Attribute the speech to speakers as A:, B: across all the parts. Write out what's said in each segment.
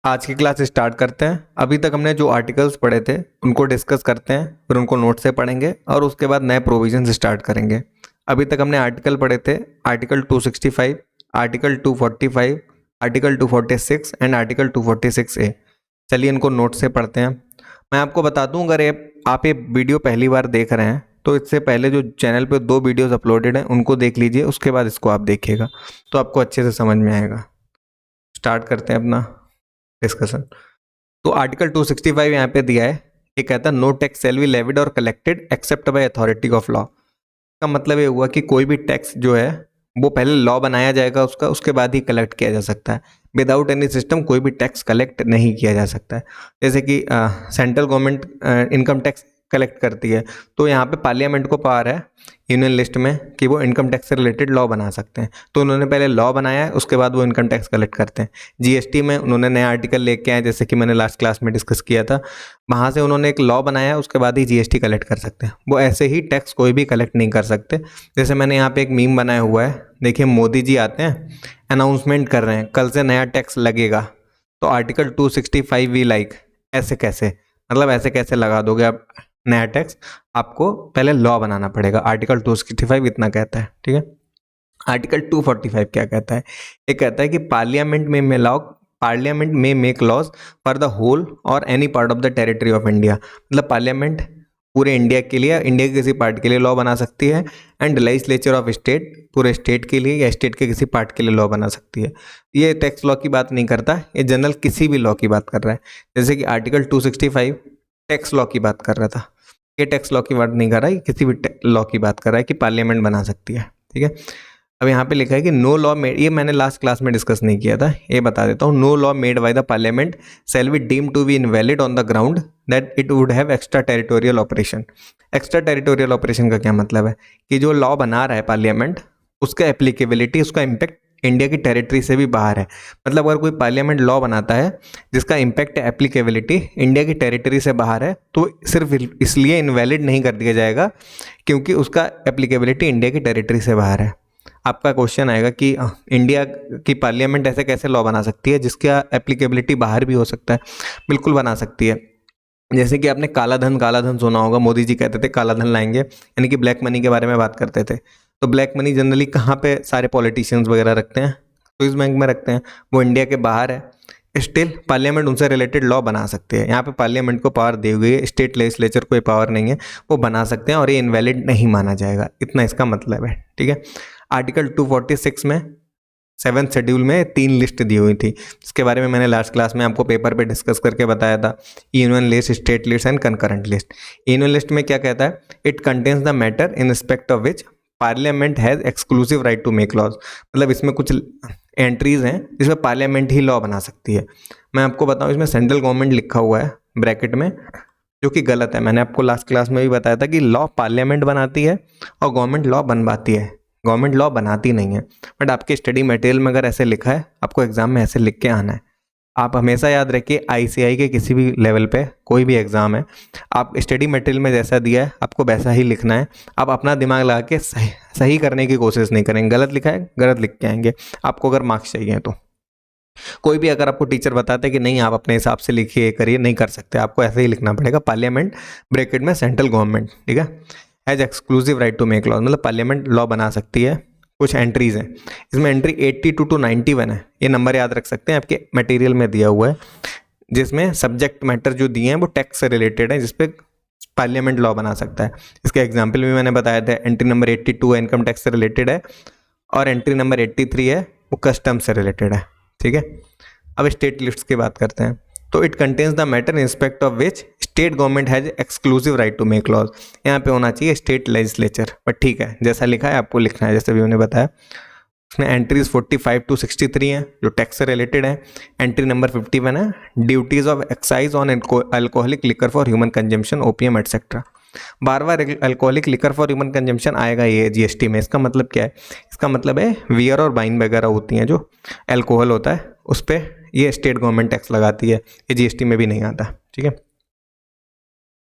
A: आज की class start करते हैं। अभी तक हमने जो आर्टिकल्स पढ़े थे उनको डिस्कस करते हैं, फिर उनको नोट से पढ़ेंगे और उसके बाद नए प्रोविजन स्टार्ट करेंगे। अभी तक हमने आर्टिकल पढ़े थे article 265, article 245, article 246 and article 246A। चलिए इनको नोट से पढ़ते हैं। मैं आपको बता दूं, अगर आप ये वीडियो पहली बार देख रहे हैं तो इससे पहले जो चैनल पे 2 वीडियोस अपलोडेड हैं उनको देख लीजिए, उसके बाद इसको आप देखिएगा तो आपको अच्छे से समझ में आएगा। स्टार्ट करते हैं अपना डिस्कशन। तो आर्टिकल 265 यहाँ पे दिया है, ये कहता है no tax shall be levied or collected except by authority of law. का मतलब ये हुआ कि कोई भी टैक्स जो है वो पहले लॉ बनाया जाएगा उसका, उसके बाद ही कलेक्ट किया जा सकता है। विदाउट एनी सिस्टम कोई भी टैक्स कलेक्ट नहीं किया जा सकता है। जैसे कि central government income tax collect करती है, तो यहाँ पे पार्लियामेंट को पावर है यूनियन लिस्ट में कि वो इनकम टैक्स से रिलेटेड लॉ बना सकते हैं। तो उन्होंने पहले लॉ बनाया है, उसके बाद वो इनकम टैक्स कलेक्ट करते हैं। जीएसटी में उन्होंने नया आर्टिकल लेके आए, जैसे कि मैंने लास्ट क्लास में डिस्कस किया था, वहाँ से उन्होंने एक लॉ बनाया है, उसके बाद ही जीएसटी कलेक्ट कर सकते हैं। वो ऐसे ही टैक्स कोई भी कलेक्ट नहीं कर सकते। जैसे मैंने यहाँ पे एक मीम बनाया हुआ है, देखिए मोदी जी आते हैं, अनाउंसमेंट कर रहे हैं कल से नया टैक्स लगेगा, तो आर्टिकल 265 वी लाइक, ऐसे कैसे, मतलब ऐसे कैसे लगा दोगे आप नया टैक्स? आपको पहले लॉ बनाना पड़ेगा। आर्टिकल 265 इतना कहता है, ठीक है। आर्टिकल 245 क्या कहता है? ये कहता है कि पार्लियामेंट में make laws for the whole or any part of the territory of India. मतलब पार्लियामेंट पूरे इंडिया के लिए, इंडिया के किसी पार्ट के लिए लॉ बना सकती है, एंड लेजिस्लेचर ऑफ स्टेट पूरे स्टेट के लिए या स्टेट के किसी पार्ट के लिए लॉ बना सकती है। ये टैक्स लॉ की बात नहीं करता, ये जनरल किसी भी लॉ की बात कर रहा है। जैसे कि आर्टिकल 265 टैक्स लॉ की बात कर रहा था, ये टैक्स लॉ की बात नहीं कर रहा है, किसी भी लॉ की बात कर रहा है कि पार्लियामेंट बना सकती है, ठीक है। अब यहाँ पे लिखा है कि नो लॉ मेड, ये मैंने लास्ट क्लास में डिस्कस नहीं किया था, ये बता देता हूँ। No law made by the parliament shall be deem to be invalid on the ground that it would have extra territorial operation. Extra territorial operation का क्या मतलब है? कि जो लॉ बना रहा है पार्लियामेंट, उसका एप्लीकेबिलिटी, उसका इम्पैक्ट इंडिया की टेरिटरी से भी बाहर है। मतलब अगर कोई पार्लियामेंट लॉ बनाता है जिसका इम्पैक्ट एप्लीकेबिलिटी इंडिया की टेरिटरी से बाहर है, तो सिर्फ इसलिए इनवैलिड नहीं कर दिया जाएगा क्योंकि उसका एप्लीकेबिलिटी इंडिया की टेरिटरी से बाहर है। आपका क्वेश्चन आएगा कि इंडिया की पार्लियामेंट ऐसे कैसे लॉ बना सकती है जिसका एप्लीकेबिलिटी बाहर भी हो सकता है? बिल्कुल बना सकती है। जैसे कि आपने काला धन सुना होगा, मोदी जी कहते थे काला धन लाएंगे, यानी कि ब्लैक मनी के बारे में बात करते थे। तो ब्लैक मनी जनरली कहाँ पे सारे पॉलिटिशियंस वगैरह रखते हैं? स्विस बैंक में रखते हैं, वो इंडिया के बाहर है। स्टिल पार्लियामेंट उनसे रिलेटेड लॉ बना सकते हैं। यहाँ पे पार्लियामेंट को पावर दी हुई है, स्टेट लेजिस्लेचर को पावर नहीं है, वो बना सकते हैं और ये इनवैलिड नहीं माना जाएगा, इतना इसका मतलब है, ठीक है। आर्टिकल 246 में 7th शेड्यूल में 3 लिस्ट दी हुई थी, इसके बारे में मैंने लास्ट क्लास में आपको पेपर पे डिस्कस करके बताया था। Union list, state list and concurrent list. Union list में क्या कहता है? It contains the matter in respect of which parliament has exclusive right to make laws. मतलब इसमें कुछ एंट्रीज हैं जिसमें पार्लियामेंट ही लॉ बना सकती है। मैं आपको बताऊँ, इसमें सेंट्रल गवर्नमेंट लिखा हुआ है ब्रैकेट में, जो कि गलत है। मैंने आपको लास्ट क्लास में भी बताया था कि लॉ पार्लियामेंट बनाती है और गवर्नमेंट लॉ बनवाती है, गवर्नमेंट लॉ बनाती नहीं है। बट आपके स्टडी मटेरियल में अगर ऐसे लिखा है, आपको एग्जाम में ऐसे लिख के आना है। आप हमेशा याद रखिए, आईसीआई के किसी भी लेवल पे कोई भी एग्ज़ाम है, आप स्टडी मटेरियल में जैसा दिया है आपको वैसा ही लिखना है। आप अपना दिमाग लगा के सही करने की कोशिश नहीं करेंगे। गलत लिखा है गलत लिख के आएंगे आपको, अगर मार्क्स चाहिए तो। कोई भी अगर आपको टीचर बताता है कि नहीं आप अपने हिसाब से लिखिए करिए, नहीं कर सकते, आपको ऐसे ही लिखना पड़ेगा। पार्लियामेंट ब्रैकेट में सेंट्रल गवर्नमेंट, ठीक है, has exclusive right to make laws. मतलब पार्लियामेंट लॉ बना सकती है। कुछ एंट्रीज हैं, इसमें एंट्री 82 to 91 है, ये नंबर याद रख सकते हैं, आपके मटेरियल में दिया हुआ है, जिसमें सब्जेक्ट मैटर जो दिए हैं वो टैक्स से रिलेटेड है, जिसपे पार्लियामेंट लॉ बना सकता है। इसके एग्जाम्पल भी मैंने बताया था। एंट्री नंबर 82 है, इनकम टैक्स से रिलेटेड है, और एंट्री नंबर 83 है, वो कस्टम से रिलेटेड है, ठीक है। अब स्टेट लिस्ट की बात करते हैं। तो it contains the matter in respect of which state government has exclusive right to make laws. यहाँ पे होना चाहिए स्टेट लेजिस्लेचर, बट ठीक है, जैसा लिखा है आपको लिखना है, जैसे भी उन्होंने बताया। उसमें एंट्रीज 45 to 63 हैं जो टैक्स से रिलेटेड है। एंट्री नंबर 51 है, duties of excise on alcoholic liquor for human consumption, opium etcetera. बार बार alcoholic liquor for human consumption आएगा ये जीएसटी में। इसका मतलब क्या है? इसका मतलब है वियर और बाइन वगैरह होती हैं, जो अल्कोहल होता है उस पर ये स्टेट गवर्नमेंट टैक्स लगाती है, ये जीएसटी में भी नहीं आता, ठीक है।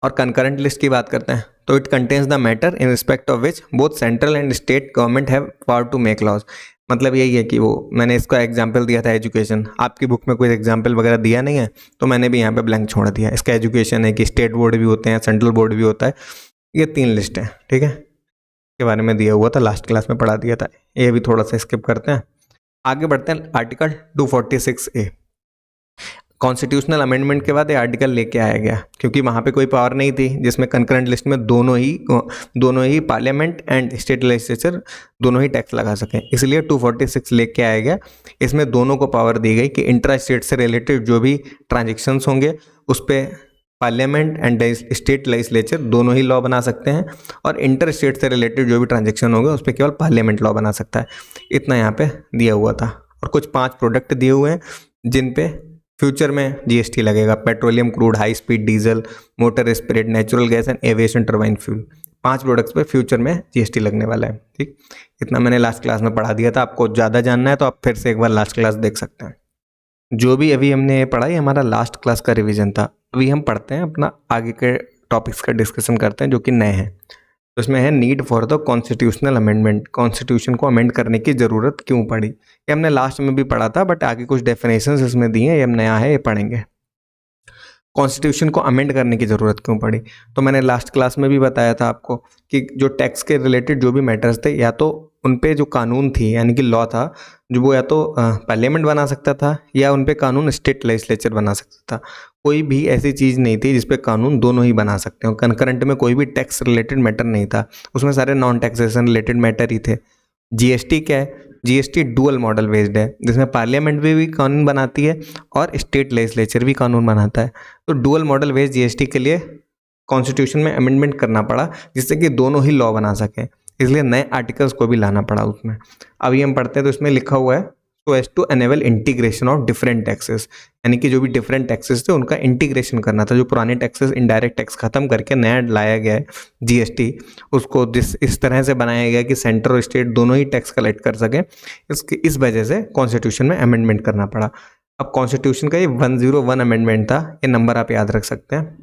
A: और कंकरेंट लिस्ट की बात करते हैं तो it contains the matter in respect of which both central and state government have power to make laws. मतलब यही है कि वो मैंने इसका एग्जाम्पल दिया था एजुकेशन, आपकी बुक में कोई एग्जाम्पल वगैरह दिया नहीं है तो मैंने भी यहाँ पे ब्लैंक छोड़ दिया। इसका एजुकेशन है कि स्टेट बोर्ड भी होते हैं, सेंट्रल बोर्ड भी होता है, ये 3 लिस्ट है, ठीक है, के बारे में दिया हुआ था, लास्ट क्लास में पढ़ा दिया था, ये भी थोड़ा सा स्किप करते हैं। आगे बढ़ते हैं आर्टिकल 246A। कॉन्स्टिट्यूशनल अमेंडमेंट के बाद ये आर्टिकल लेके आया गया क्योंकि वहाँ पे कोई पावर नहीं थी जिसमें कंकरेंट लिस्ट में दोनों ही पार्लियामेंट एंड स्टेट लेजिस्लेचर दोनों ही टैक्स लगा सकें, इसलिए 246 लेके आया गया। इसमें दोनों को पावर दी गई कि इंट्रा स्टेट से रिलेटेड जो भी ट्रांजेक्शन्स होंगे उस पर पार्लियामेंट एंड स्टेट लेजिस्लेचर दोनों ही लॉ बना सकते हैं, और इंटर स्टेट से रिलेटेड जो भी ट्रांजेक्शन होंगे उस पर केवल पार्लियामेंट लॉ बना सकता है। इतना यहाँ पे दिया हुआ था। और कुछ 5 प्रोडक्ट दिए हुए हैं जिन पे फ्यूचर में जीएसटी लगेगा। Petroleum crude, high speed diesel, motor spirit, natural gas and aviation turbine fuel, 5 products पे फ्यूचर में जीएसटी लगने वाला है। ठीक, इतना मैंने लास्ट क्लास में पढ़ा दिया था। आपको ज़्यादा जानना है तो आप फिर से एक बार लास्ट क्लास देख सकते हैं। जो भी अभी हमने पढ़ा ये हमारा लास्ट क्लास का रिवीजन था। अभी हम पढ़ते हैं अपना आगे के टॉपिक्स का डिस्कशन करते हैं जो कि नए हैं। तो इसमें है need for the constitutional amendment, constitution को अमेंड करने की ज़रूरत क्यों पड़ी। ये हमने लास्ट में भी पढ़ा था बट आगे कुछ डेफिनेशंस इसमें दिए हैं, ये हम नया है, ये पढ़ेंगे। कॉन्स्टिट्यूशन को अमेंड करने की ज़रूरत क्यों पड़ी, तो मैंने लास्ट क्लास में भी बताया था आपको कि जो टैक्स के रिलेटेड जो भी मैटर्स थे या तो उन पे जो कानून थी यानी कि लॉ था जो वो या तो पार्लियामेंट बना सकता था या उन पे कानून स्टेट लेजिस्लेचर बना सकता था। कोई भी ऐसी चीज़ नहीं थी जिसपे कानून दोनों ही बना सकते हो। कंकरेंट में कोई भी टैक्स रिलेटेड मैटर नहीं था, उसमें सारे नॉन टैक्सेशन रिलेटेड मैटर ही थे। जीएसटी क्या है, जीएसटी डुअल मॉडल बेस्ड है जिसमें पार्लियामेंट भी कानून बनाती है और स्टेट लेजिस्लेचर भी कानून बनाता है। तो डुअल मॉडल बेस्ड जीएसटी के लिए कॉन्स्टिट्यूशन में अमेंडमेंट करना पड़ा जिससे कि दोनों ही लॉ बना सकें, इसलिए नए आर्टिकल्स को भी लाना पड़ा उसमें। अभी हम पढ़ते हैं तो इसमें लिखा हुआ है so as to enable integration of different taxes, यानी कि जो भी डिफरेंट टैक्सेस थे उनका इंटीग्रेशन करना था। जो पुराने टैक्सेस इनडायरेक्ट टैक्स खत्म करके नया लाया गया है जीएसटी, उसको इस तरह से बनाया गया कि सेंटर और स्टेट दोनों ही टैक्स कलेक्ट कर सकें। इस वजह से कॉन्स्टिट्यूशन में अमेंडमेंट करना पड़ा। अब कॉन्स्टिट्यूशन का ये 101 अमेंडमेंट था, ये नंबर आप याद रख सकते हैं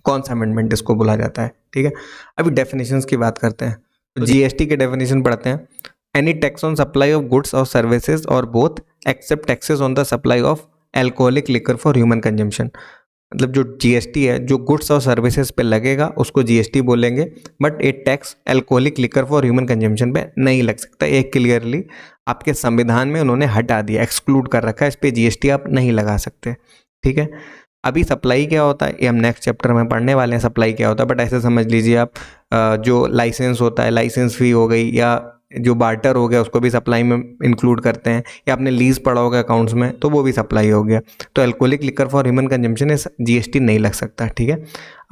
A: कौन सा अमेंडमेंट इसको बोला जाता है। ठीक है, अभी डेफिनेशंस की बात करते हैं। तो जीएसटी के डेफिनेशन पढ़ते हैं। Any tax on supply of goods और सर्विसेज और both except taxes on the supply of alcoholic liquor for human consumption. मतलब जो जीएसटी है जो गुड्स और सर्विसेज पे लगेगा उसको जीएसटी बोलेंगे, बट ये tax alcoholic liquor for human consumption पे नहीं लग सकता। ये क्लियरली आपके संविधान में उन्होंने हटा दिया, एक्सक्लूड कर रखा है, इस पर जीएसटी आप नहीं लगा सकते। ठीक है, अभी सप्लाई क्या होता है ये हम नेक्स्ट चैप्टर में पढ़ने वाले हैं, सप्लाई क्या होता है। बट ऐसे समझ लीजिए आप जो लाइसेंस होता है, लाइसेंस फी हो गई या जो बार्टर हो गया उसको भी सप्लाई में इंक्लूड करते हैं, या आपने लीज पड़ा होगा अकाउंट्स में तो वो भी सप्लाई हो गया। तो alcoholic liquor for human consumption GST नहीं लग सकता। ठीक है,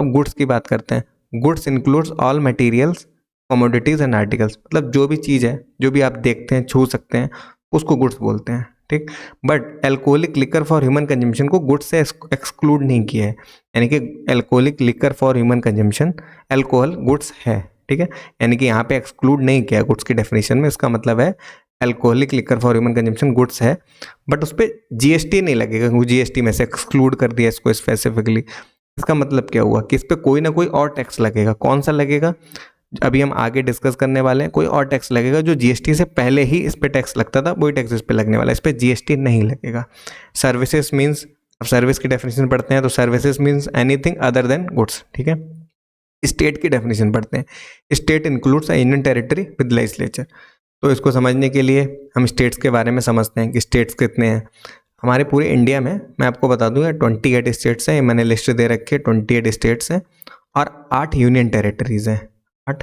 A: अब गुड्स की बात करते हैं। Goods includes all materials, commodities and articles, मतलब जो भी चीज़ है जो भी आप देखते हैं छू सकते हैं उसको गुड्स बोलते हैं। ठीक, but alcoholic liquor for human consumption को गुड्स से एक्सक्लूड नहीं किया है, यानी कि alcoholic liquor for human consumption alcohol goods है। ठीक है, यानी कि यहाँ पे एक्सक्लूड नहीं किया गुड्स की डेफिनेशन में। इसका मतलब है alcoholic liquor for human consumption goods है बट उस पर जीएसटी नहीं लगेगा, जीएसटी में से एक्सक्लूड कर दिया इसको स्पेसिफिकली। इसका मतलब क्या हुआ कि इस पर कोई ना कोई और टैक्स लगेगा। कौन सा लगेगा अभी हम आगे डिस्कस करने वाले हैं। कोई और टैक्स लगेगा जो जीएसटी से पहले ही इस पर टैक्स लगता था, वही टैक्स इस पर लगने वाला है, इस पर जीएसटी नहीं लगेगा। सर्विसेज मीन्स, अब सर्विस की डेफिनेशन पढ़ते हैं तो services means anything other than goods. ठीक है, स्टेट की डेफिनेशन पढ़ते हैं। State includes union territory with legislature. तो इसको समझने के लिए हम स्टेट्स के बारे में समझते हैं कि स्टेट्स कितने हैं हमारे पूरे इंडिया में। मैं आपको बता दूंगा 28 स्टेट्स हैं, मैंने लिस्ट दे रखी है, 28 स्टेट्स हैं और 8 यूनियन टेरिटरीज हैं। 8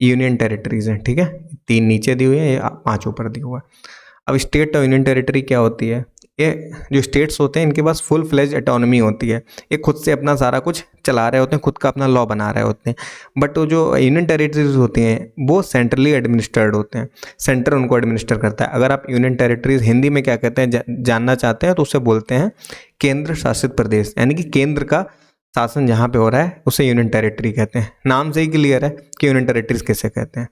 A: यूनियन टेरिटरीज हैं। ठीक है, 3 नीचे दी हुई है, 5 ऊपर दी हुआ है। अब स्टेट और यूनियन टेरिटरी क्या होती है, ये जो स्टेट्स होते हैं इनके पास फुल फ्लेज ऑटोनॉमी होती है, ये खुद से अपना सारा कुछ चला रहे होते हैं, खुद का अपना लॉ बना रहे होते हैं। बट वो जो यूनियन टेरिटरीज होती हैं वो सेंट्रली एडमिनिस्ट्रेड होते हैं, सेंटर उनको एडमिनिस्टर करता है। अगर आप यूनियन टेरिटरीज हिंदी में क्या कहते हैं जानना चाहते हैं तो उससे बोलते हैं केंद्र शासित प्रदेश, यानी कि केंद्र का शासन जहाँ पे हो रहा है उसे यूनियन टेरिटरी कहते हैं। नाम से ही क्लियर है कि यूनियन टेरिटरीज कैसे कहते हैं।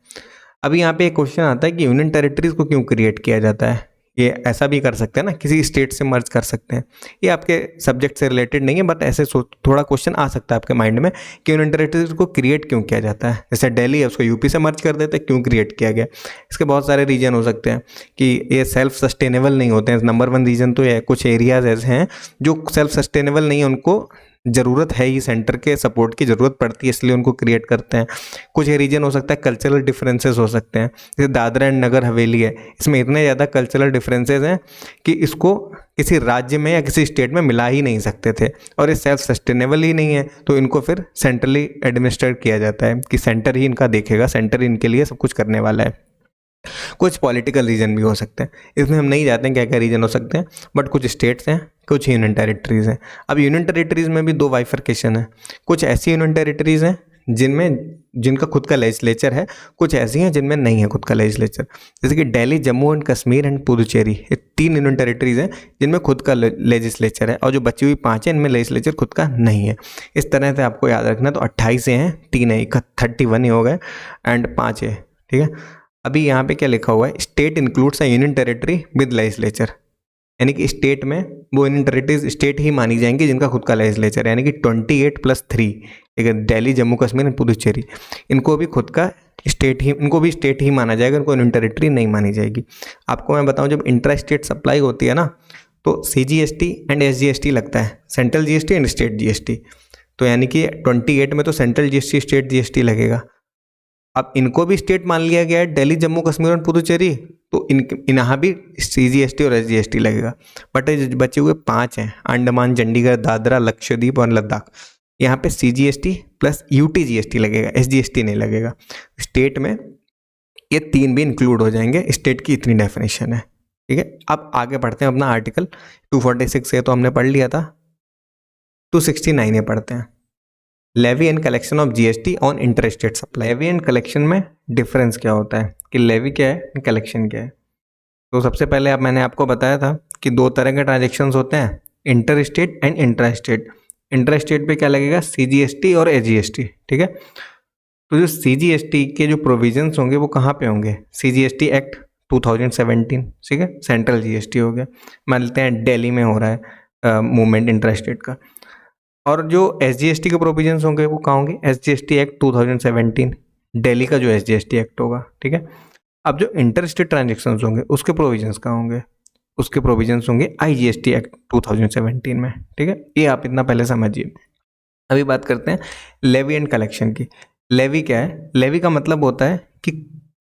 A: अभी यहाँ पे एक क्वेश्चन आता है कि यूनियन टेरिटरीज को क्यों क्रिएट किया जाता है। ये ऐसा भी कर सकते हैं ना, किसी स्टेट से मर्ज कर सकते हैं। ये आपके सब्जेक्ट से रिलेटेड नहीं है, बट ऐसे थोड़ा क्वेश्चन आ सकता है आपके माइंड में कि यूनियन टेरिटरीज को क्रिएट क्यों किया जाता है। जैसे दिल्ली है, उसको यूपी से मर्ज कर देते हैं, क्यों क्रिएट किया गया। इसके बहुत सारे रीजन हो सकते हैं कि ये सेल्फ सस्टेनेबल नहीं होते हैं। नंबर 1 रीजन तो ये है, कुछ एरियाज ऐसे हैं जो सेल्फ सस्टेनेबल नहीं है, उनको ज़रूरत है ही, सेंटर के सपोर्ट की ज़रूरत पड़ती है, इसलिए उनको क्रिएट करते हैं। कुछ रीजन हो सकता है कल्चरल डिफरेंसेस हो सकते हैं, जैसे दादरा एंड नगर हवेली है, इसमें इतने ज़्यादा कल्चरल डिफरेंसेस हैं कि इसको किसी राज्य में या किसी स्टेट में मिला ही नहीं सकते थे, और ये सेल्फ सस्टेनेबल ही नहीं है, तो इनको फिर सेंट्रली एडमिनिस्ट्रेट किया जाता है कि सेंटर ही इनका देखेगा, सेंटर ही इनके लिए सब कुछ करने वाला है। कुछ पॉलिटिकल रीजन भी हो सकते हैं, इसमें हम नहीं जानते हैं क्या क्या रीजन हो सकते हैं, बट कुछ स्टेट्स हैं, कुछ यूनियन टेरिटरीज हैं। अब यूनियन टेरिटरीज में भी 2 बाइफर्केशन है। कुछ ऐसी यूनियन टेरिटरीज हैं जिनका खुद का लेजिस्लेचर है, कुछ ऐसी हैं जिनमें नहीं है खुद का लेजिस्लेचर, जैसे कि दिल्ली, जम्मू एंड कश्मीर एंड पुदुचेरी, ये 3 यूनियन टेरिटरीज हैं जिनमें खुद का लेजिस्लेचर है, और जो बची हुई 5 हैं इनमें लेजिस्लेचर खुद का नहीं है। इस तरह से आपको याद रखना। तो 28 हैं, 3 है, 31 ही हो गए एंड 5 है, ठीक है। अभी यहाँ पे क्या लिखा हुआ है, state includes a union territory with legislature, यानी कि स्टेट में वो यूनियन टेरिटरीज स्टेट ही मानी जाएंगी जिनका खुद का लेजिस्लेचर, यानी कि 28+3, ठीक है। दिल्ली, जम्मू कश्मीर और पुदुचेरी, इनको भी खुद का इनको भी स्टेट ही माना जाएगा, इनको यूनियन टेरिटरी नहीं मानी जाएगी। आपको मैं बताऊं, जब इंट्रा स्टेट सप्लाई होती है ना, तो CGST एंड SGST लगता है, central GST and state GST। तो यानी कि 28 में तो सेंट्रल GST, स्टेट GST लगेगा। अब इनको भी स्टेट मान लिया गया है, दिल्ली, जम्मू कश्मीर और पुदुचेरी, तो यहाँ भी CGST और SGST लगेगा। बट बचे हुए 5 हैं, अंडमान, चंडीगढ़, दादरा, लक्षद्वीप और लद्दाख, यहाँ पे CGST प्लस UTGST लगेगा, SGST नहीं लगेगा। स्टेट में ये 3 भी इंक्लूड हो जाएंगे, स्टेट की इतनी डेफिनेशन है, ठीक है। अब आगे पढ़ते हैं अपना आर्टिकल 246 से तो हमने पढ़ लिया था, 269 में पढ़ते हैं। Levy and collection of GST on inter state supply. Levy and collection में डिफरेंस क्या होता है, कि लेवी क्या है, कलेक्शन क्या है। तो सबसे पहले अब मैंने आपको बताया था कि 2 तरह के ट्रांजेक्शन्स होते हैं, inter state and intra state. Intra state पे क्या लगेगा, CGST और SGST, ठीक है। तो जो CGST के जो प्रोविजंस होंगे वो कहाँ पे होंगे, CGST एक्ट 2017, ठीक है, सेंट्रल GST हो गया। मान लेते हैं दिल्ली में हो रहा है मूवमेंट इंट्रा स्टेट का। और जो SGST के प्रोविजंस होंगे वो कहाँ होंगे, SGST एक्ट 2017, दिल्ली का जो SGST एक्ट होगा, ठीक है। अब जो इंटर स्टेट ट्रांजेक्शन्स होंगे उसके प्रोविजंस कहाँ होंगे, उसके प्रोविजंस होंगे IGST एक्ट 2017 में, ठीक है। ये आप इतना पहले समझिए। अभी बात करते हैं लेवी एंड कलेक्शन की। लेवी क्या है, लेवी का मतलब होता है कि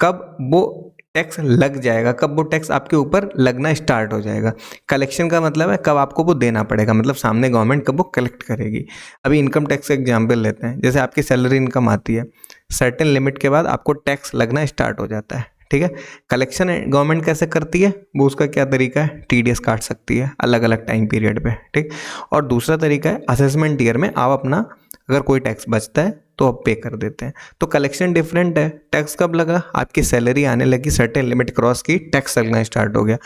A: कब वो टैक्स लग जाएगा, कब वो टैक्स आपके ऊपर लगना स्टार्ट हो जाएगा। कलेक्शन का मतलब है कब आपको वो देना पड़ेगा, मतलब सामने गवर्नमेंट कब वो कलेक्ट करेगी। अभी इनकम टैक्स का एग्जाम्पल लेते हैं, जैसे आपकी सैलरी इनकम आती है, सर्टेन लिमिट के बाद आपको टैक्स लगना स्टार्ट हो जाता है, ठीक है। कलेक्शन गवर्नमेंट कैसे करती है, वो उसका क्या तरीका है, TDS काट सकती है अलग अलग टाइम पीरियड पे, ठीक। और दूसरा तरीका है असेसमेंट ईयर में आप अपना अगर कोई टैक्स बचता है तो आप पे कर देते हैं। तो कलेक्शन डिफरेंट है। टैक्स कब लगा, आपकी सैलरी आने लगी, सर्टेन लिमिट क्रॉस की, टैक्स लगना स्टार्ट हो गया,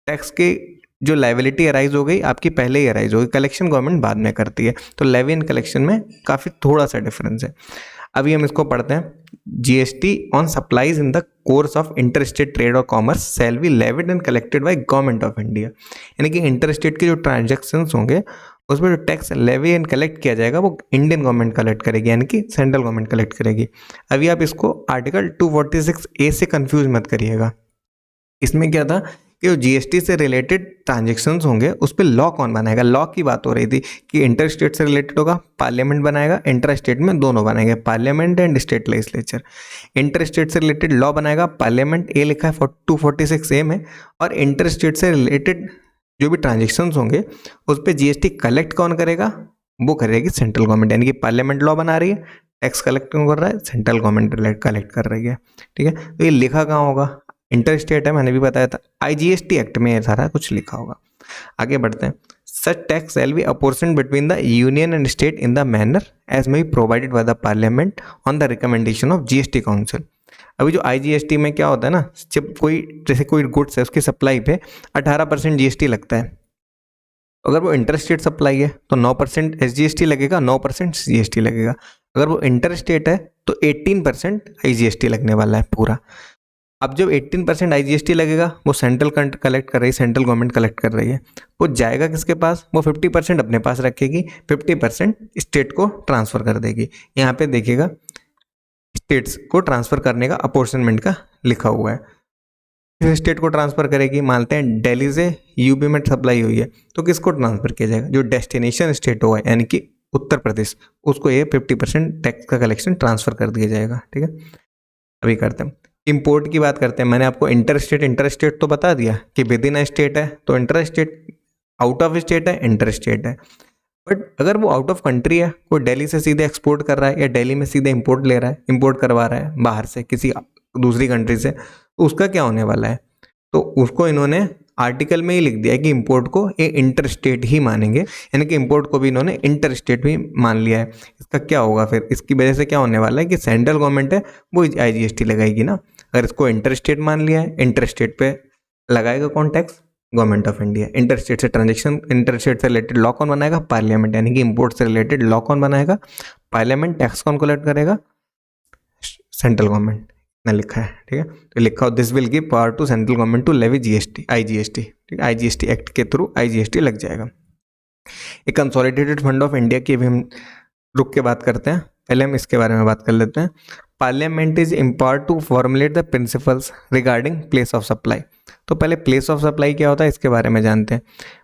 A: टैक्स की जो लायबिलिटी अराइज हो गई आपकी पहले ही अराइज हो गई, कलेक्शन गवर्नमेंट बाद में करती है। तो लेवी एंड कलेक्शन में काफ़ी थोड़ा सा डिफरेंस है। अभी हम इसको पढ़ते हैं। GST on supplies in the course of inter state trade or commerce shall be levied and collected by government of India. यानी कि इंटर स्टेट के जो ट्रांजेक्शन्स होंगे उसमें जो टैक्स लेवी एंड कलेक्ट किया जाएगा वो इंडियन गवर्नमेंट कलेक्ट करेगी, यानी कि सेंट्रल गवर्नमेंट कलेक्ट करेगी। अभी आप इसको आर्टिकल 246A से कंफ्यूज मत करिएगा। इसमें क्या था कि जो GST से रिलेटेड ट्रांजेक्शन्स होंगे उस पर लॉ कौन बनाएगा, लॉ की बात हो रही थी कि इंटर स्टेट से रिलेटेड होगा, पार्लियामेंट बनाएगा, इंटर स्टेट में दोनों बनाएंगे, parliament and state legislature. Inter state से रिलेटेड लॉ बनाएगा पार्लियामेंट, ये लिखा है 246A में, और इंटर स्टेट से रिलेटेड जो भी ट्रांजेक्शन्स होंगे उस पर GST कलेक्ट कौन करेगा, वो करेगी सेंट्रल गवर्नमेंट। यानी कि पार्लियामेंट लॉ बना रही है, टैक्स कलेक्ट कौन कर रहा है, सेंट्रल गवर्नमेंट कलेक्ट कर रही है, ठीक है। तो ये लिखा कहाँ होगा, इंटर स्टेट है, मैंने भी बताया था, IGST एक्ट में ये सारा कुछ लिखा होगा। आगे बढ़ते हैं। Such tax shall be apportioned between the union and state in the manner as may be provided by the parliament on the recommendation of GST council. अभी जो IGST में क्या होता है ना, जब जैसे कोई गुड्स है उसकी सप्लाई पे 18% GST लगता है। अगर वो इंटर स्टेट सप्लाई है तो 9% SGST लगेगा, 9% GST लगेगा। अगर वो इंटर स्टेट है तो 18% IGST लगने वाला है पूरा। अब जब 18% IGST लगेगा वो सेंट्रल कलेक्ट कर रही है, सेंट्रल गवर्नमेंट कलेक्ट कर रही है, वो जाएगा किसके पास, वो 50% अपने पास रखेगी, 50% स्टेट को ट्रांसफ़र कर देगी। यहाँ पे देखिएगा स्टेट्स को ट्रांसफ़र करने का अपॉर्चनमेंट का लिखा हुआ है। किस स्टेट को ट्रांसफ़र करेगी, मानते हैं दिल्ली से यूपी में सप्लाई हुई है तो किसको ट्रांसफ़र किया जाएगा, जो डेस्टिनेशन स्टेट होगा यानी कि उत्तर प्रदेश, उसको ये 50% टैक्स का कलेक्शन ट्रांसफ़र कर दिया जाएगा। ठीक है, अभी करते हैं इंपोर्ट की बात करते हैं। मैंने आपको इंटर स्टेट तो बता दिया कि विद इन स्टेट है तो inter state, out of state है इंटर स्टेट है। बट अगर वो आउट ऑफ कंट्री है, कोई दिल्ली से सीधे एक्सपोर्ट कर रहा है या दिल्ली में सीधे इंपोर्ट ले रहा है, इंपोर्ट करवा रहा है बाहर से किसी दूसरी कंट्री से, तो उसका क्या होने वाला है, तो उसको इन्होंने आर्टिकल में ही लिख दिया है कि इंपोर्ट को ये इंटर स्टेट ही मानेंगे, यानी कि इंपोर्ट को भी इन्होंने इंटर स्टेट भी मान लिया है। इसका क्या होगा फिर, इसकी वजह से क्या होने वाला है कि सेंट्रल गवर्नमेंट है वो IGST लगाएगी ना। अगर इसको इंटर स्टेट मान लिया है, इंटर स्टेट पे लगाएगा कौन tax, government of India. Inter state से ट्रांजेक्शन, इंटर स्टेट से रिलेटेड लॉ कौन बनाएगा, पार्लियामेंट, यानी कि इंपोर्ट से रिलेटेड लॉ कौन बनाएगा, पार्लियामेंट। टैक्स कौन कलेक्ट करेगा, सेंट्रल गवर्नमेंट ने लिखा है। ठीक है, तो लिखा हो this will give power to central government to levy GST IGST। ठीक है, IGST एक्ट के थ्रू IGST लग जाएगा। एक कंसोलिडेटेड फंड ऑफ इंडिया की भी हम रुक के बात करते हैं, पहले हम इसके बारे में बात कर लेते हैं। Parliament is empowered to formulate the principles regarding place of supply. तो पहले प्लेस ऑफ सप्लाई क्या होता है इसके बारे में जानते हैं।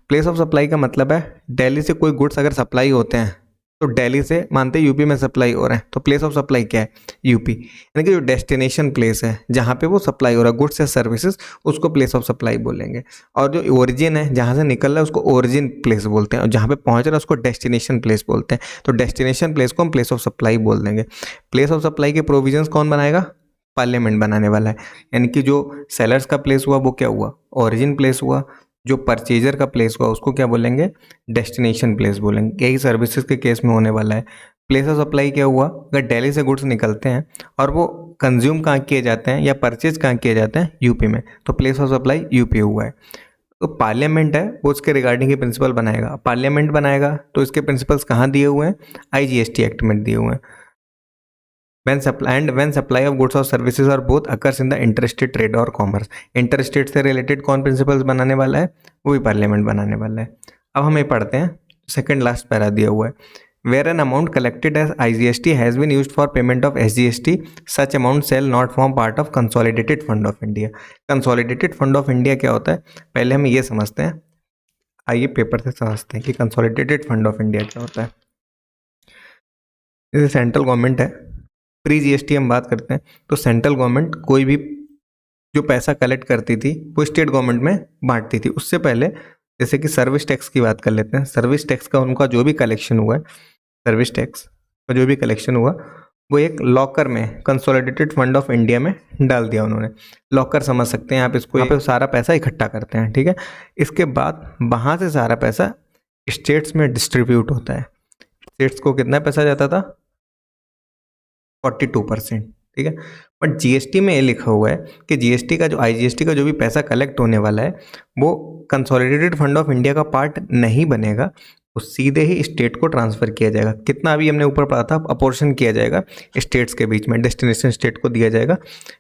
A: प्लेस ऑफ सप्लाई का मतलब है दिल्ली से कोई गुड्स अगर सप्लाई होते हैं तो दिल्ली से मानते हैं यूपी में सप्लाई हो रहे हैं, तो प्लेस ऑफ सप्लाई क्या है, यूपी, यानी कि जो डेस्टिनेशन प्लेस है जहाँ पे वो सप्लाई हो रहा है गुड्स या सर्विसेज, उसको प्लेस ऑफ सप्लाई बोलेंगे। और जो ओरिजिन है जहाँ से निकल रहा है उसको ओरिजिन प्लेस बोलते हैं, और जहाँ पे पहुँच रहा है उसको डेस्टिनेशन प्लेस बोलते हैं। तो डेस्टिनेशन प्लेस को हम प्लेस ऑफ सप्लाई बोल देंगे। प्लेस ऑफ सप्लाई के प्रोविजंस कौन बनाएगा, पार्लियामेंट बनाने वाला है। यानी कि जो सेलर्स का प्लेस हुआ वो क्या हुआ, ओरिजिन प्लेस हुआ। जो परचेजर का प्लेस हुआ उसको क्या बोलेंगे, डेस्टिनेशन प्लेस बोलेंगे। यही सर्विसेज के केस में होने वाला है। प्लेस ऑफ सप्लाई क्या हुआ, अगर दिल्ली से गुड्स निकलते हैं और वो कंज्यूम कहाँ किए जाते हैं या परचेज कहाँ किए जाते हैं, यूपी में, तो प्लेस ऑफ सप्लाई यूपी हुआ है। तो पार्लियामेंट है वो उसके रिगार्डिंग के प्रिंसिपल बनाएगा। पार्लियामेंट बनाएगा तो इसके प्रिंसिपल्स कहाँ दिए हुए हैं, IGST एक्ट में दिए हुए हैं। when supply of goods or services or both occurs in the interstate trade or commerce। Interstate से रिलेटेड कौन प्रिंसिपल्स बनाने वाला है, वो भी पार्लियामेंट बनाने वाला है। अब हम ये पढ़ते हैं, सेकंड लास्ट पैरा दिया हुआ है, where an amount collected as IGST has been used for payment of SGST, such amount shall not form part of consolidated fund of India। consolidated fund of India क्या होता है, पहले हम ये समझते हैं, आइए पेपर से समझते हैं कि consolidated fund of India क्या होता है। जैसे सेंट्रल गवर्नमेंट है, प्री GST हम बात करते हैं, तो सेंट्रल गवर्नमेंट कोई भी जो पैसा कलेक्ट करती थी वो स्टेट गवर्नमेंट में बांटती थी। उससे पहले जैसे कि सर्विस टैक्स की बात कर लेते हैं। सर्विस टैक्स का उनका जो भी कलेक्शन हुआ है, सर्विस टैक्स का जो भी कलेक्शन हुआ वो एक लॉकर में कंसोलिडेटेड फंड ऑफ इंडिया में डाल दिया उन्होंने। लॉकर समझ सकते हैं आप इसको, यहाँ पे सारा पैसा इकट्ठा करते हैं। ठीक है, इसके बाद वहाँ से सारा पैसा स्टेट्स में डिस्ट्रीब्यूट होता है। स्टेट्स को कितना पैसा जाता था, 42%। ठीक है, बट GST में ये लिखा हुआ है कि GST का जो IGST का जो भी पैसा कलेक्ट होने वाला है वो कंसोलिडेटेड फंड ऑफ इंडिया का पार्ट नहीं बनेगा, वो सीधे ही स्टेट को ट्रांसफ़र किया जाएगा। कितना अभी हमने ऊपर पढ़ा था, अपोर्शन किया जाएगा स्टेट्स के बीच में, डेस्टिनेशन स्टेट को दिया जाएगा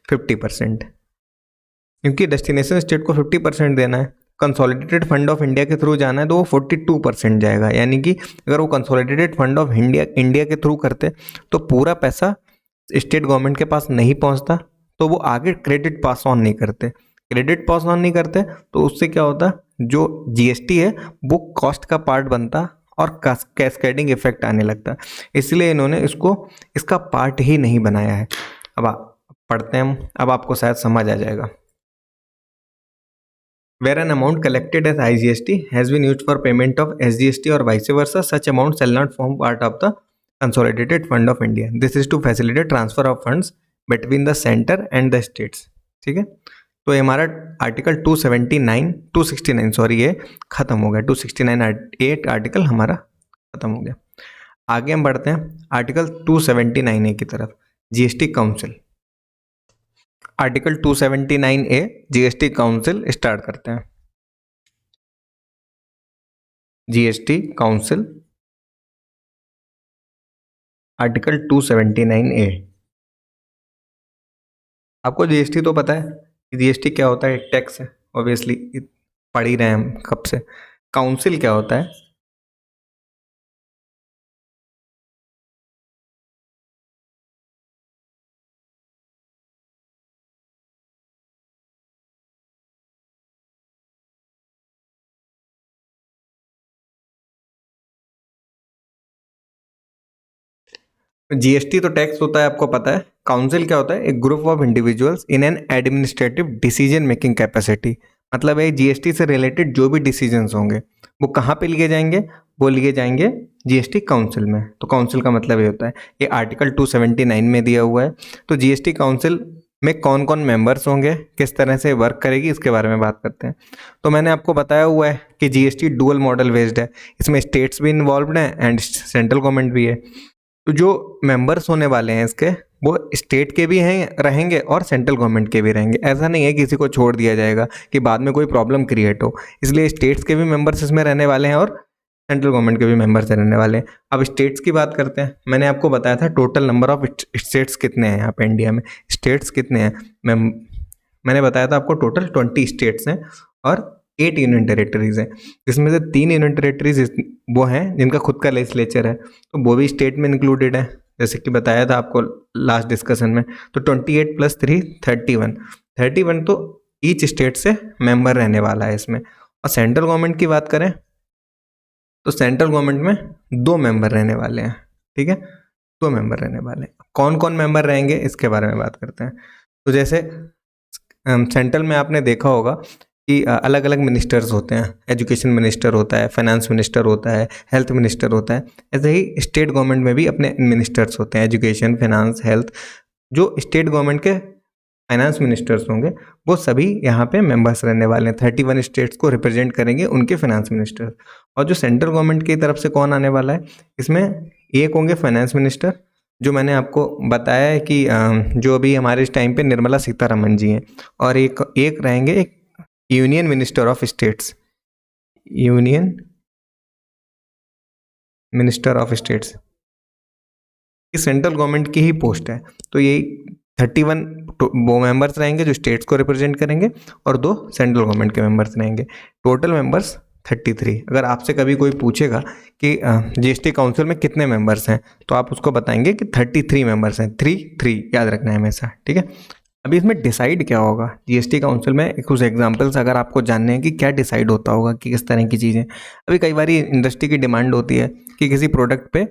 A: 50%, क्योंकि डेस्टिनेशन स्टेट को 50% देना है। कंसोलिडेटेड फंड ऑफ इंडिया के थ्रू जाना है तो वो 42% जाएगा। यानी कि अगर वो कंसोलिडेटेड फंड ऑफ इंडिया के थ्रू करते तो पूरा पैसा स्टेट गवर्नमेंट के पास नहीं पहुंचता, तो वो आगे क्रेडिट पास ऑन नहीं करते। क्रेडिट पास ऑन नहीं करते तो उससे क्या होता, जो GST है वो कॉस्ट का पार्ट बनता और कैस्केडिंग इफेक्ट आने लगता। इसलिए इन्होंने इसका पार्ट ही नहीं बनाया है। अब पढ़ते हैं हम, अब आपको शायद समझ आ जाएगा। Where an amount collected as IGST has been used for payment of SGST or vice versa, such amount shall not form part of the consolidated fund of India। This is to facilitate transfer of funds between the center and the states। ठीक है, तो ये हमारा article 269 sorry ये खत्म हो गया। 269A article हमारा खत्म हो गया। आगे हम बढ़ते हैं आर्टिकल 279A की तरफ, GST council. Article 279A GST council start करते हैं। GST council article 279A। आपको GST तो पता है, जीएसटी क्या होता है? टैक्स है, ऑब्वियसली पढ़ ही रहे हैं हम कब से। काउंसिल क्या होता है? जीएसटी तो टैक्स होता है, आपको पता है। काउंसिल क्या होता है? एक group of individuals in an administrative decision making capacity. मतलब है जीएसटी से रिलेटेड जो भी डिसीजंस होंगे वो कहाँ पे लिए जाएंगे? वो लिए जाएंगे जीएसटी काउंसिल में। तो काउंसिल का मतलब ये होता है, ये आर्टिकल 279 में दिया हुआ है। तो जीएसटी काउंसिल में कौन कौन मेंबर्स होंगे, किस तरह से वर्क करेगी, इसके बारे में बात करते हैं। तो मैंने आपको बताया हुआ है कि जीएसटी डुअल मॉडल बेस्ड है, इसमें स्टेट्स भी इन्वॉल्व हैं एंड सेंट्रल गवर्नमेंट भी है। तो जो मेंबर्स होने वाले हैं इसके, वो स्टेट के भी हैं रहेंगे और सेंट्रल गवर्नमेंट के भी रहेंगे। ऐसा नहीं है किसी को छोड़ दिया जाएगा कि बाद में कोई प्रॉब्लम क्रिएट हो। इसलिए स्टेट्स के भी मेंबर्स इसमें रहने वाले हैं और सेंट्रल गवर्नमेंट के भी मेंबर्स रहने वाले हैं। अब स्टेट्स की बात करते हैं। मैंने आपको बताया था टोटल नंबर ऑफ स्टेट्स कितने हैं यहाँ पे इंडिया में। स्टेट्स कितने हैं? मैंने बताया था आपको टोटल 20 स्टेट्स हैं और 8 यूनियन टेरिटरीज हैं, जिसमें से 3 यूनियन टेरिटरीज वो हैं जिनका खुद का लेजिस्लेचर है, तो वो भी स्टेट में इंक्लूडेड है, जैसे कि बताया था आपको लास्ट डिस्कशन में। तो 28 + 3 31, 31 तो ईच स्टेट से मेंबर रहने वाला है इसमें। और सेंट्रल गवर्नमेंट की बात करें तो सेंट्रल गवर्नमेंट में 2 मेंबर रहने वाले हैं, ठीक है, 2 मेंबर रहने वाले हैं। कौन कौन मेंबर रहेंगे इसके बारे में बात करते हैं। तो जैसे सेंट्रल में आपने देखा होगा कि अलग अलग मिनिस्टर्स होते हैं। एजुकेशन मिनिस्टर होता है, फाइनेंस मिनिस्टर होता है, हेल्थ मिनिस्टर होता है। ऐसे ही स्टेट गवर्नमेंट में भी अपने मिनिस्टर्स होते हैं, एजुकेशन, फाइनेंस, हेल्थ। जो स्टेट गवर्नमेंट के फाइनेंस मिनिस्टर्स होंगे वो सभी यहाँ पे मेंबर्स रहने वाले हैं। 31 स्टेट्स को रिप्रेजेंट करेंगे उनके फाइनेंस मिनिस्टर। और जो सेंट्रल गवर्नमेंट की तरफ से कौन आने वाला है इसमें, एक होंगे फाइनेंस मिनिस्टर, जो मैंने आपको बताया है कि जो अभी हमारे इस टाइम पे निर्मला सीतारमन जी हैं। और एक रहेंगे एक union minister of states, union minister of states. ये सेंट्रल गवर्नमेंट की ही पोस्ट है। तो यही 31 वो मेंबर्स रहेंगे जो स्टेट्स को रिप्रेजेंट करेंगे और 2 सेंट्रल गवर्नमेंट के मेंबर्स रहेंगे। Total members 33। अगर आपसे कभी कोई पूछेगा कि जीएसटी काउंसिल में कितने मेंबर्स हैं तो आप उसको बताएंगे कि 33 मेंबर्स हैं। 3 याद रखना है हमेशा, ठीक है। अभी इसमें डिसाइड क्या होगा जीएसटी काउंसिल में, कुछ एग्जांपल्स अगर आपको जानने हैं कि क्या डिसाइड होता होगा, कि किस तरह की चीज़ें। अभी कई बार इंडस्ट्री की डिमांड होती है कि किसी प्रोडक्ट पे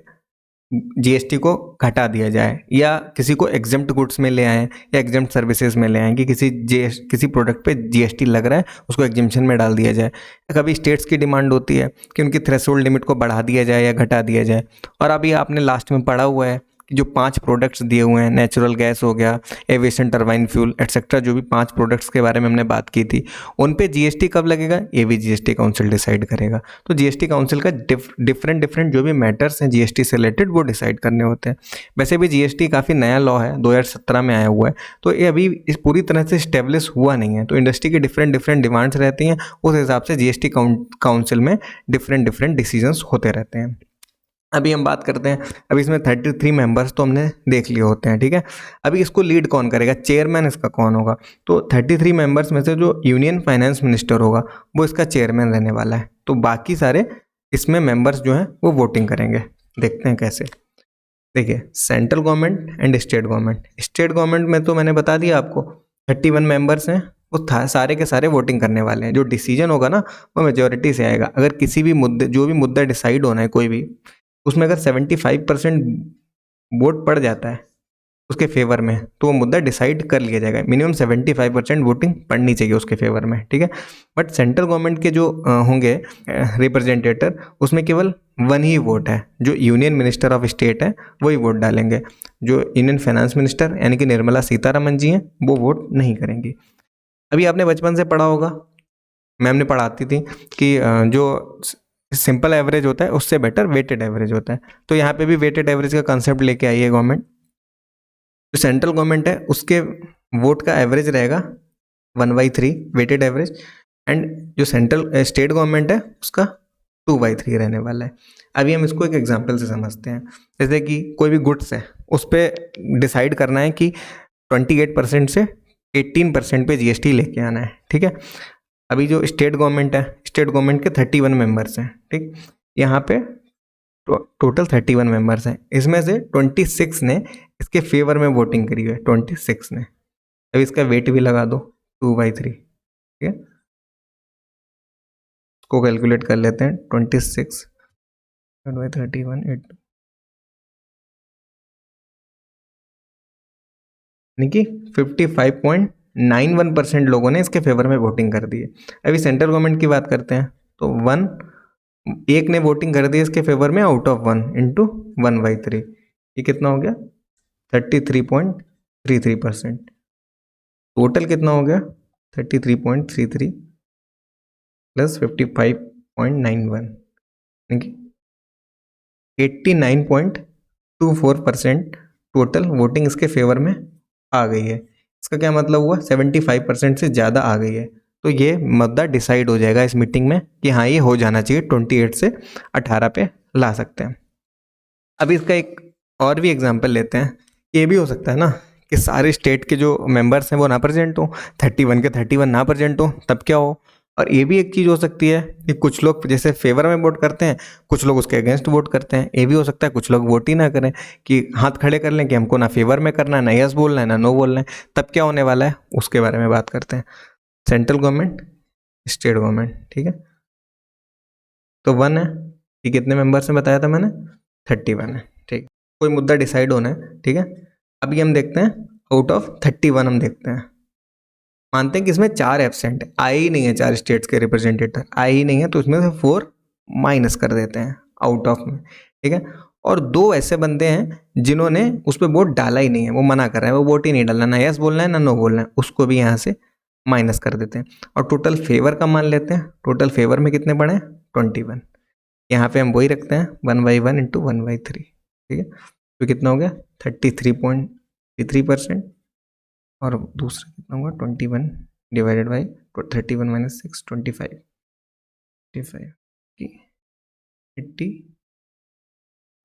A: जीएसटी को घटा दिया जाए, या किसी को एग्जम्प्ट गुड्स में ले आएँ या एग्जम्प्ट सर्विसेज में ले आएँ कि किसी प्रोडक्ट पे जीएसटी लग रहा है उसको एग्जम्पशन में डाल दिया जाए। कभी स्टेट्स की डिमांड होती है कि उनकी थ्रेशोल्ड लिमिट को बढ़ा दिया जाए या घटा दिया जाए। और अभी आपने लास्ट में पढ़ा हुआ है कि जो 5 प्रोडक्ट्स दिए हुए हैं, नेचुरल गैस हो गया, एविएशन टरबाइन फ्यूल एटसेट्रा, जो भी 5 प्रोडक्ट्स के बारे में हमने बात की थी, उन पे जीएसटी कब लगेगा ये भी जीएसटी काउंसिल डिसाइड करेगा। तो जीएसटी काउंसिल का डिफरेंट जो भी मैटर्स हैं जीएसटी से रिलेटेड वो डिसाइड करने होते हैं। वैसे भी जीएसटी काफ़ी नया लॉ है, 2017 में आया हुआ है, तो ये अभी इस पूरी तरह से स्टेब्लिश हुआ नहीं है। तो इंडस्ट्री की डिफरेंट डिमांड्स रहती हैं, उस हिसाब से जीएसटी काउंसिल में डिफरेंट डिसीजंस होते रहते हैं। अभी हम बात करते हैं, अभी इसमें 33 मेंबर्स तो हमने देख लिए होते हैं, ठीक है। अभी इसको लीड कौन करेगा, चेयरमैन इसका कौन होगा? तो 33 मेंबर्स में से जो यूनियन फाइनेंस मिनिस्टर होगा वो इसका चेयरमैन रहने वाला है। तो बाकी सारे इसमें मेंबर्स जो हैं वो वोटिंग करेंगे। देखते हैं कैसे। देखिए, central government and state government. State government में तो मैंने बता दिया आपको 31 मेंबर्स हैं, वो सारे के सारे वोटिंग करने वाले हैं। जो डिसीजन होगा ना वो मेजोरिटी से आएगा। अगर किसी भी मुद्दे, जो भी मुद्दा डिसाइड होना है कोई भी, उसमें अगर 75% वोट पड़ जाता है उसके फेवर में तो वो मुद्दा डिसाइड कर लिया जाएगा। मिनिमम 75% वोटिंग पड़नी चाहिए उसके फेवर में, ठीक है। बट सेंट्रल गवर्नमेंट के जो होंगे रिप्रेजेंटेटर, उसमें केवल 1 ही वोट है। जो यूनियन मिनिस्टर ऑफ स्टेट है वही वोट डालेंगे। जो यूनियन फाइनेंस मिनिस्टर यानी कि निर्मला सीतारमन जी हैं वो वोट नहीं करेंगी। अभी आपने बचपन से पढ़ा होगा, मैम ने पढ़ाती थी कि जो सिंपल एवरेज होता है उससे बेटर वेटेड एवरेज होता है। तो यहाँ पे भी वेटेड एवरेज का कंसेप्ट लेके आई है गवर्नमेंट। जो सेंट्रल गवर्नमेंट है उसके वोट का एवरेज रहेगा 1/3 वेटेड एवरेज, एंड जो स्टेट गवर्नमेंट है उसका 2/3 रहने वाला है। अभी हम इसको एक एग्जांपल से समझते हैं। जैसे कि कोई भी गुड्स है उस पर डिसाइड करना है कि 28% से 18% पे जीएसटी लेके आना है, ठीक है। अभी जो स्टेट गवर्नमेंट है, स्टेट गवर्नमेंट के 31 मेंबर्स हैं, ठीक। यहाँ पे टोटल 31 मेंबर्स हैं, इसमें से 26 ने इसके फेवर में वोटिंग करी है, 26 ने। अब इसका वेट भी लगा दो 2/3, ठीक है। इसको कैलकुलेट कर लेते हैं, 26 बाई 31 यानी कि 55.91% लोगों ने इसके फेवर में वोटिंग कर दी है। अभी सेंट्रल गवर्नमेंट की बात करते हैं तो एक ने वोटिंग कर दी इसके फेवर में आउट ऑफ 1 इंटू 1/3, ये कितना हो गया 33.33%। टोटल कितना हो गया 33.33 प्लस 55.91 यानी कि 89.24% टोटल वोटिंग इसके फेवर में आ गई है। इसका क्या मतलब हुआ 75% से ज़्यादा आ गई है। तो ये मुद्दा डिसाइड हो जाएगा इस मीटिंग में कि हाँ ये हो जाना चाहिए, 28 से 18 पे ला सकते हैं। अब इसका एक और भी एग्जांपल लेते हैं। ये भी हो सकता है ना कि सारे स्टेट के जो मेंबर्स हैं वो ना प्रेजेंट हो, 31 के 31 ना प्रेजेंट हो, तब क्या हो। और ये भी एक चीज़ हो सकती है कि कुछ लोग जैसे फेवर में वोट करते हैं, कुछ लोग उसके अगेंस्ट वोट करते हैं। ये भी हो सकता है कुछ लोग वोट ही ना करें, कि हाथ खड़े कर लें कि हमको ना फेवर में करना है, ना यस बोलना है, ना नो बोलना है। तब क्या होने वाला है उसके बारे में बात करते हैं। सेंट्रल गवर्नमेंट, स्टेट गवर्नमेंट, ठीक है। तो 1 है, ये कितने मेंबर्स में बताया था मैंने 31 है, ठीक। कोई मुद्दा डिसाइड होना है, ठीक है। अभी हम देखते हैं आउट ऑफ 31 हम देखते हैं, मानते हैं कि इसमें 4 एब्सेंट है, आए ही नहीं है, 4 स्टेट्स के रिप्रेजेंटेटिव आए ही नहीं है, तो इसमें से 4 माइनस कर देते हैं आउट ऑफ में, ठीक है। और 2 ऐसे बंदे हैं जिन्होंने उस पर वोट डाला ही नहीं है, वो मना कर रहे हैं, वो वोट ही नहीं डालना, ना यस बोलना है ना नो बोलना है, उसको भी यहाँ से माइनस कर देते हैं। और टोटल फेवर का मान लेते हैं, टोटल फेवर में कितने पड़े 21। यहाँ पे हम वही रखते हैं 1/1 इंटू 1/3, ठीक है। तो कितना हो गया 33.33%। और दूसरा कितना होगा 21 divided by 31 minus 6 25 80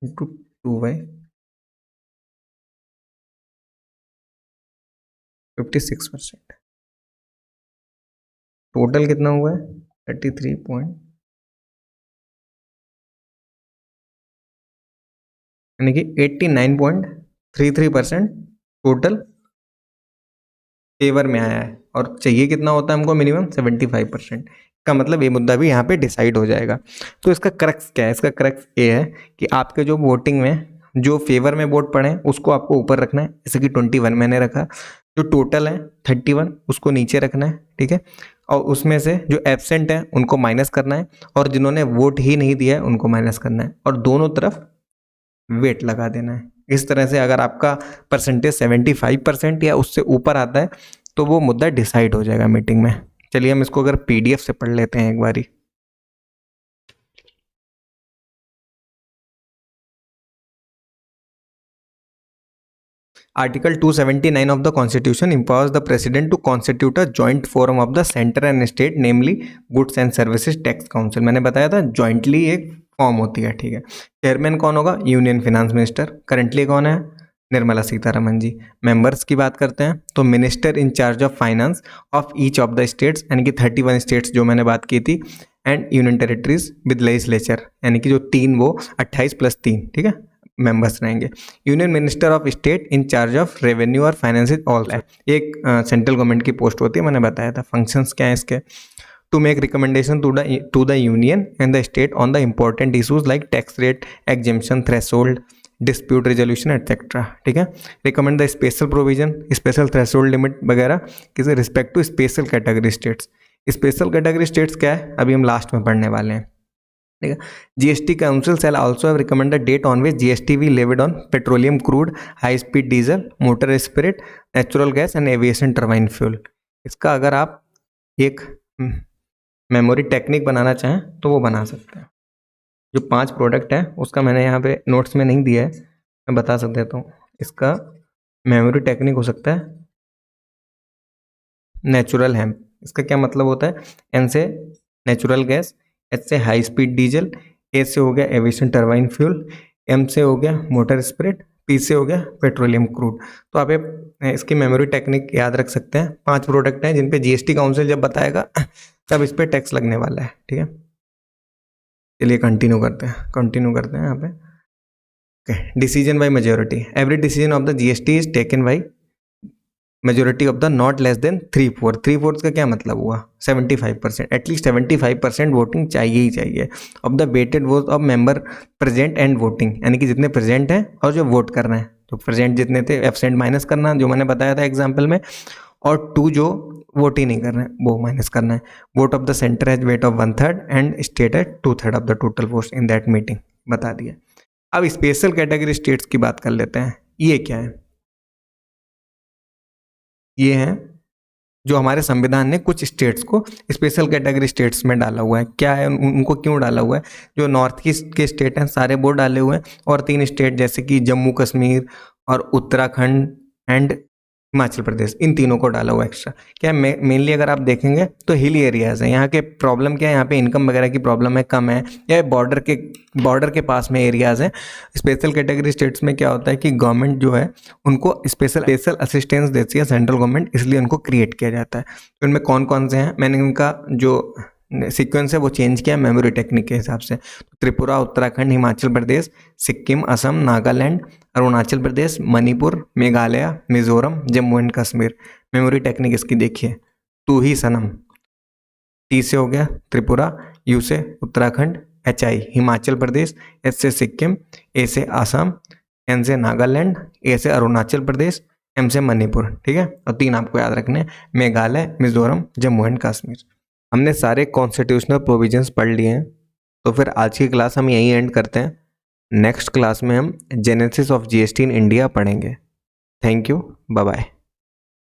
A: into 2/56%। Total कितना हुआ है 33 यानी कि 89.33% टोटल फेवर में आया है। और चाहिए कितना होता है हमको मिनिमम 75% का, मतलब ये मुद्दा भी यहाँ पे डिसाइड हो जाएगा। तो इसका क्रक्स क्या है, इसका क्रक्स ये है कि आपके जो वोटिंग में जो फेवर में वोट पड़े उसको आपको ऊपर रखना है, जैसे कि 21 मैंने रखा। जो टोटल है 31 उसको नीचे रखना है, ठीक है। और उसमें से जो एब्सेंट है उनको माइनस करना है, और जिन्होंने वोट ही नहीं दिया है उनको माइनस करना है, और दोनों तरफ वेट लगा देना है। इस तरह से अगर आपका परसेंटेज 75% या उससे ऊपर आता है तो वो मुद्दा डिसाइड हो जाएगा मीटिंग में। चलिए हम इसको अगर पीडीएफ से पढ़ लेते हैं एक बारी। Article 279 of the Constitution empowers the President to constitute a joint forum of the center and state, namely Goods and Services Tax Council। मैंने बताया था जॉइंटली एक फॉर्म होती है, ठीक है। चेयरमैन कौन होगा, यूनियन फिनेंस मिनिस्टर। करंटली कौन है, निर्मला सीतारमन जी। मेंबर्स की बात करते हैं तो minister in charge of finance of each of the states, यानी कि 31 स्टेट्स जो मैंने बात की थी, and union territories with legislature, यानी कि जो 3 वो 28 + 3, ठीक है, मेंबर्स रहेंगे। Union minister of state in charge of revenue और फाइनेंस ऑल, एक सेंट्रल गवर्नमेंट की पोस्ट होती है, मैंने बताया था। फंक्शंस क्या है इसके, to make recommendation to the union and the state on the important issues like tax rate, exemption, threshold, dispute resolution etcetera, ठीक है। Recommend the special provision, special threshold limit वगैरह किसी respect to special category states. Special category states क्या है अभी हम last में पढ़ने वाले हैं, ठीक है। GST council shall also have recommend the date on which GST be levied on petroleum crude, high speed diesel, motor spirit, natural gas and aviation turbine fuel. इसका अगर आप एक मेमोरी टेक्निक बनाना चाहें तो वो बना सकते हैं। जो 5 प्रोडक्ट है उसका मैंने यहाँ पे नोट्स में नहीं दिया है, मैं बता देता हूँ। इसका मेमोरी टेक्निक हो सकता है नेचुरल हेम्प। इसका क्या मतलब होता है, एन से नेचुरल गैस, एच से हाई स्पीड डीजल, ए से हो गया एविएशन टर्बाइन फ्यूल, एम से हो गया मोटर स्पिरिट, पी तीसरे हो गया पेट्रोलियम क्रूड। तो आप इसकी मेमोरी टेक्निक याद रख सकते हैं। 5 प्रोडक्ट हैं जिन पे जीएसटी काउंसिल जब बताएगा तब इस पे टैक्स लगने वाला है, ठीक है। चलिए कंटिन्यू करते हैं यहाँ पे। Okay, decision by majority, every decision of the GST is taken by majority of the not less than 3/4। 3/4 का क्या मतलब हुआ? 75%, एटलीस्ट 75% वोटिंग चाहिए ही चाहिए of the weighted vote of member present and voting, यानी कि जितने प्रेजेंट हैं और जो वोट कर रहे हैं। तो प्रेजेंट जितने थे, एब्सेंट माइनस करना जो मैंने बताया था एग्जाम्पल में, और 2 जो वोट ही नहीं कर रहे हैं वो माइनस करना है। Vote of the centre has weight of 1/3 and state है 2/3 of the total votes in that meeting, बता दिया। अब स्पेशल कैटेगरी स्टेट्स की बात कर लेते हैं। ये क्या है? ये हैं जो हमारे संविधान ने कुछ स्टेट्स को स्पेशल कैटेगरी स्टेट्स में डाला हुआ है। क्या है, उनको क्यों डाला हुआ है? जो नॉर्थ ईस्ट के स्टेट हैं सारे वो डाले हुए हैं, और 3 स्टेट जैसे कि जम्मू कश्मीर और उत्तराखंड एंड हिमाचल प्रदेश, इन तीनों को डाला हुआ एक्स्ट्रा। क्या मेनली अगर आप देखेंगे तो हिल एरियाज़ हैं। यहाँ के प्रॉब्लम क्या है? यहाँ पे इनकम वगैरह की प्रॉब्लम है, कम है, या बॉर्डर के पास में एरियाज़ हैं। स्पेशल कैटेगरी स्टेट्स में क्या होता है कि गवर्नमेंट जो है उनको स्पेशल असिस्टेंस देती है सेंट्रल गवर्नमेंट, इसलिए उनको क्रिएट किया जाता है। तो इनमें कौन कौन से हैं, मैंने इनका जो सीक्वेंस है वो चेंज किया मेमोरी टेक्निक के हिसाब से। Tripura, Uttarakhand, Himachal Pradesh, Sikkim, Assam, Nagaland, Arunachal Pradesh, Manipur, Meghalaya, Mizoram, Jammu and Kashmir. Memory technique इसकी देखिए। तू ही सनम, टी से हो गया त्रिपुरा, यू से Uttarakhand, H I Himachal Pradesh, S से सिक्किम, ए से असम, एन से नागालैंड, ए से अरुणाचल प्रदेश, एम से मणिपुर, ठीक है। और 3 आपको याद रखने हैं, मेघालय, मिजोरम, जम्मू एंड कश्मीर। हमने सारे कॉन्स्टिट्यूशनल प्रोविजंस पढ़ लिए हैं, तो फिर आज की क्लास हम यहीं एंड करते हैं। नेक्स्ट क्लास में हम genesis of GST in India पढ़ेंगे। Thank you, bye bye.